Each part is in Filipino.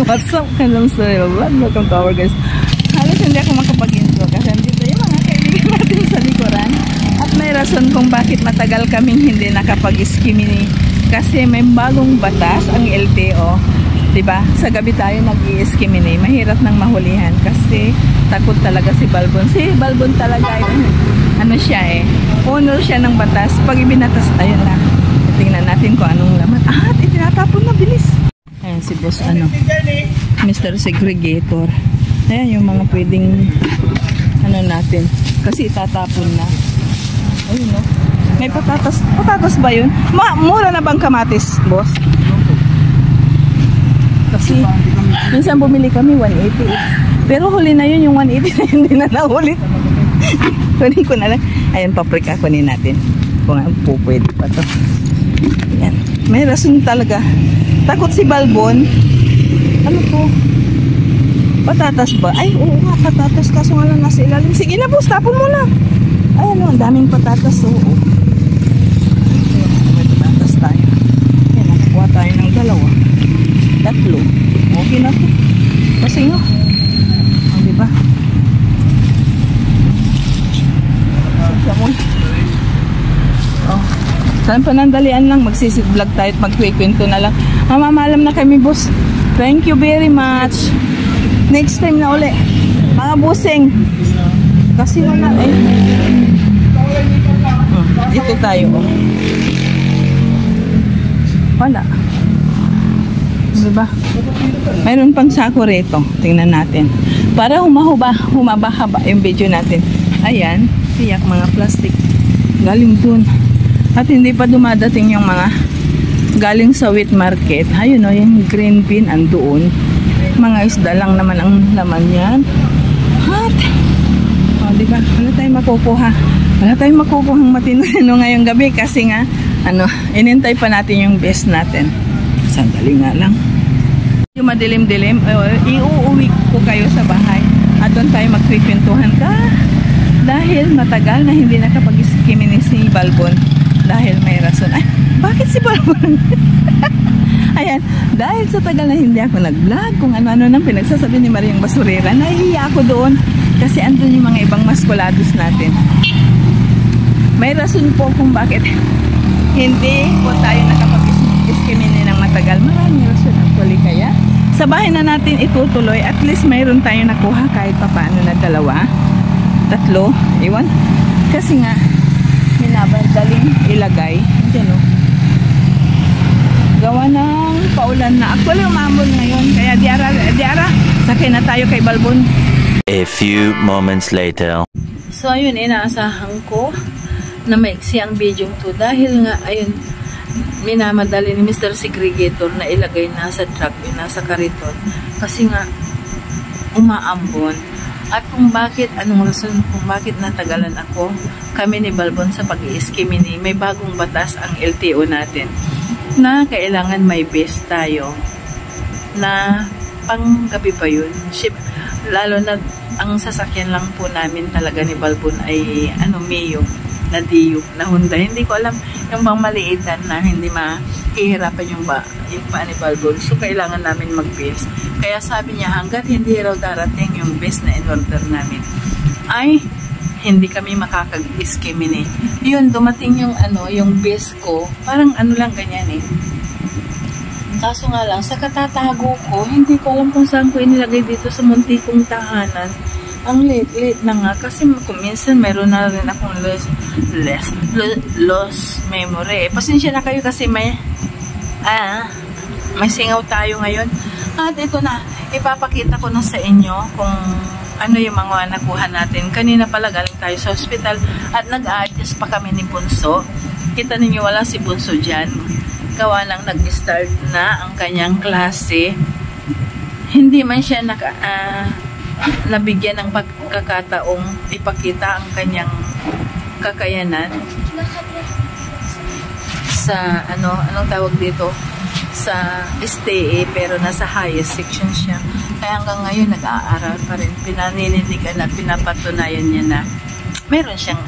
What's up? Hello sa vlog. Welcome to our guys. Halos hindi ako makapag-intro kasi dito yung mga kaibigan natin sa likuran. At may rason kung bakit matagal kaming hindi nakapag-skimini. Kasi may bagong batas ang LTO. Diba? Sa gabi tayo nag-i-skimini. Mahirap nang mahulihan kasi takot talaga si Balbon. Si Balbon talaga ano siya honor siya ng batas. Pag ibinatas, ayun na. Tingnan natin kung anong laman. Itinatapon na, bilis. Ayan si boss, Mr. Segregator. Ayan yung mga pwedeng natin. Kasi itatapon na. Ayun, no? May patatas. Patatas ba yun? Mura na bang kamatis, boss? Kasi minsan bumili kami 180. Pero huli na yun, yung 180 na hindi na nahulit. Kunin ko na lang. Ayan, paprika kunin natin. Kung po pwede pa to. Ayan. May rason talaga. Takot si Balbon. Ano to? Patatas ba? Ay, oo nga, patatas. Kaso nga lang nasa ilalim. Sige na, boss, tapon mo na. Ayan o, ang daming patatas. Oo. May patatas tayo. Ayan, nakakuha tayo ng 2. 3. Okay na to. Kasi nga. O, diba? Sasya mo. Oh. Saan panandalian lang, magsisid-vlog tayo at magkwikwento na lang. Mamamalam na kami, boss. Thank you very much. Next time na uli. Mga busing. Kasi wala dito tayo. Wala. Diba? Mayroon pang sako rito. Tingnan natin. Para humaba-haba yung video natin. Ayan. Tiyak mga plastic. Galing dun. At hindi pa dumadating yung mga galing sa wheat market. Ayun o, yung green bean andoon. Mga isda lang naman ang laman yan. At, o diba, wala tayong makukuha. Wala tayong makukuhang matino ngayong gabi kasi nga, inintay pa natin yung best natin. Sandali nga lang. Yung madilim-dilim, iuuwi ko kayo sa bahay. At doon tayo magkikwentuhan ka. Dahil matagal na hindi nakapag-skimini si Balbon. Dahil may rason. Ay, bakit si Balbon? Ayan, dahil sa tagal na hindi ako nag-vlog, kung ano-ano nang pinagsasabi ni Mariang Basurera, nahihiya ako doon kasi andun yung mga ibang maskulados natin. May rason po kung bakit hindi po tayo nakapag-skimini ng matagal. Maraming rason actually kaya. Sa bahay na natin itutuloy, at least mayroon tayo nakuha kahit pa paano na 2, 3, iwan. Kasi nga, minabadaling ilagay. Diyan o. Gawa ng paulan na. Actually, umambon ngayon. Kaya diara, sakay na tayo kay Balbon. A few moments later. So, ayun, inaasahan ko na maiksi ang video to. Dahil nga, ayun, minamadali ni Mr. Segregator na ilagay na sa truck, nasa kariton. Kasi nga, umaambon. At kung bakit, anong rason kung bakit natagalan ako, kami ni Balbon sa pag-i-skimini, may bagong batas ang LTO natin na kailangan may best tayo na panggabi pa yun. Lalo na ang sasakyan lang po namin talaga ni Balbon ay Mio na Dio na Honda. Hindi ko alam yung bang maliitan na hindi mahihirapan yung pa ni Balbon. So kailangan namin mag-best. Kaya sabi niya hanggat hindi raw darating yung best na in-order namin ay hindi kami makakag-skimini. Yun, dumating yung yung best ko. Parang lang ganyan Kaso nga lang, sa katatago ko, hindi ko alam kung saan ko inilagay dito sa muntikong tahanan. Ang late na nga. Kasi kung minsan mayroon na rin akong lost memory. Pasensya na kayo kasi may singaw tayo ngayon. At ito na, ipapakita ko na sa inyo kung ano yung mga nakuha natin. Kanina pala galing tayo sa hospital at nag-a-adjust pa kami ni Bunso. Kita ninyo wala si Bunso dyan. Gawa lang nag-start na ang kanyang klase. Hindi man siya nabigyan ng pagkakataong ipakita ang kanyang kakayanan sa anong tawag dito, sa STE, pero nasa highest section siya. Kaya hanggang ngayon nag-aaral pa rin. Pinaninindigan at pinapatunayan niya na meron siyang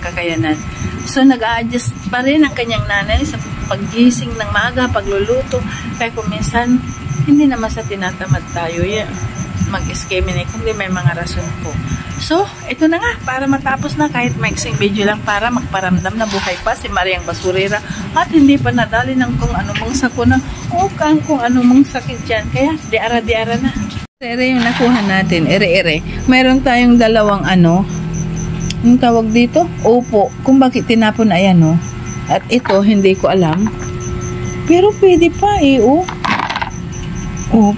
kakayanan. So nag-a-adjust pa rin ang kanyang nanay sa paggising ng maaga, pagluluto. Kaya kung minsan, hindi naman sa tinatamad tayo mag-skimming, kundi may mga rason po. So, ito na nga, para matapos na kahit maiksing video lang para magparamdam na buhay pa si Mariang Basurera at hindi pa nadali ng kung anumang sakuna o kung anumang sakit dyan. Kaya, diara-diara na. Ere yung nakuha natin, ere-ere. Mayroon tayong dalawang yung tawag dito? Opo. Kung bakit tinapon ayan, no? At ito, hindi ko alam. Pero pwede pa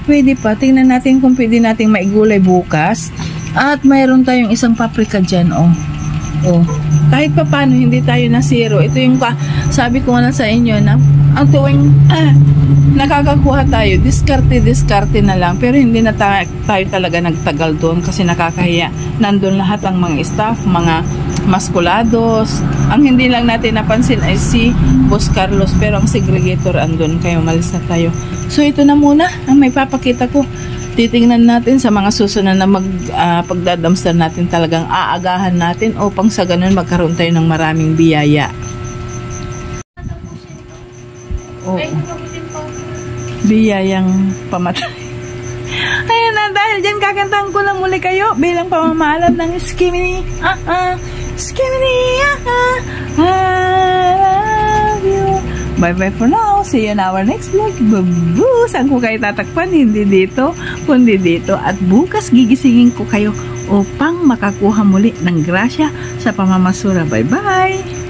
pwede pa. Tingnan natin kung pwede nating maigulay bukas. At mayroon tayong isang paprika dyan, kahit pa paano, hindi tayo na zero. Ito yung sabi ko na sa inyo na ang tuwing nakakakuha tayo, diskarte na lang. Pero hindi na tayo talaga nagtagal doon kasi nakakahiya. Nandun lahat ang mga staff, mga maskulados. Ang hindi lang natin napansin ay si Boss Carlos, pero ang segregator andun. Kaya umalis na tayo. So ito na muna ang may papakita ko. Titingnan natin sa mga susunod na pagdadamsar natin, talagang aagahan natin upang sa ganun magkaroon tayo ng maraming biyaya. Biyayang pamatay. Ayan na, dahil dyan kakantahan ko lang muli kayo bilang pamamahalad ng Skimmini. Skimmini, I love you. Bye-bye for now. See you in our next vlog. Babu! Saan ko kayo tatakpan? Hindi dito, kundi dito. At bukas gigisingin ko kayo upang makakuha muli ng grasya sa pamamasura. Bye-bye!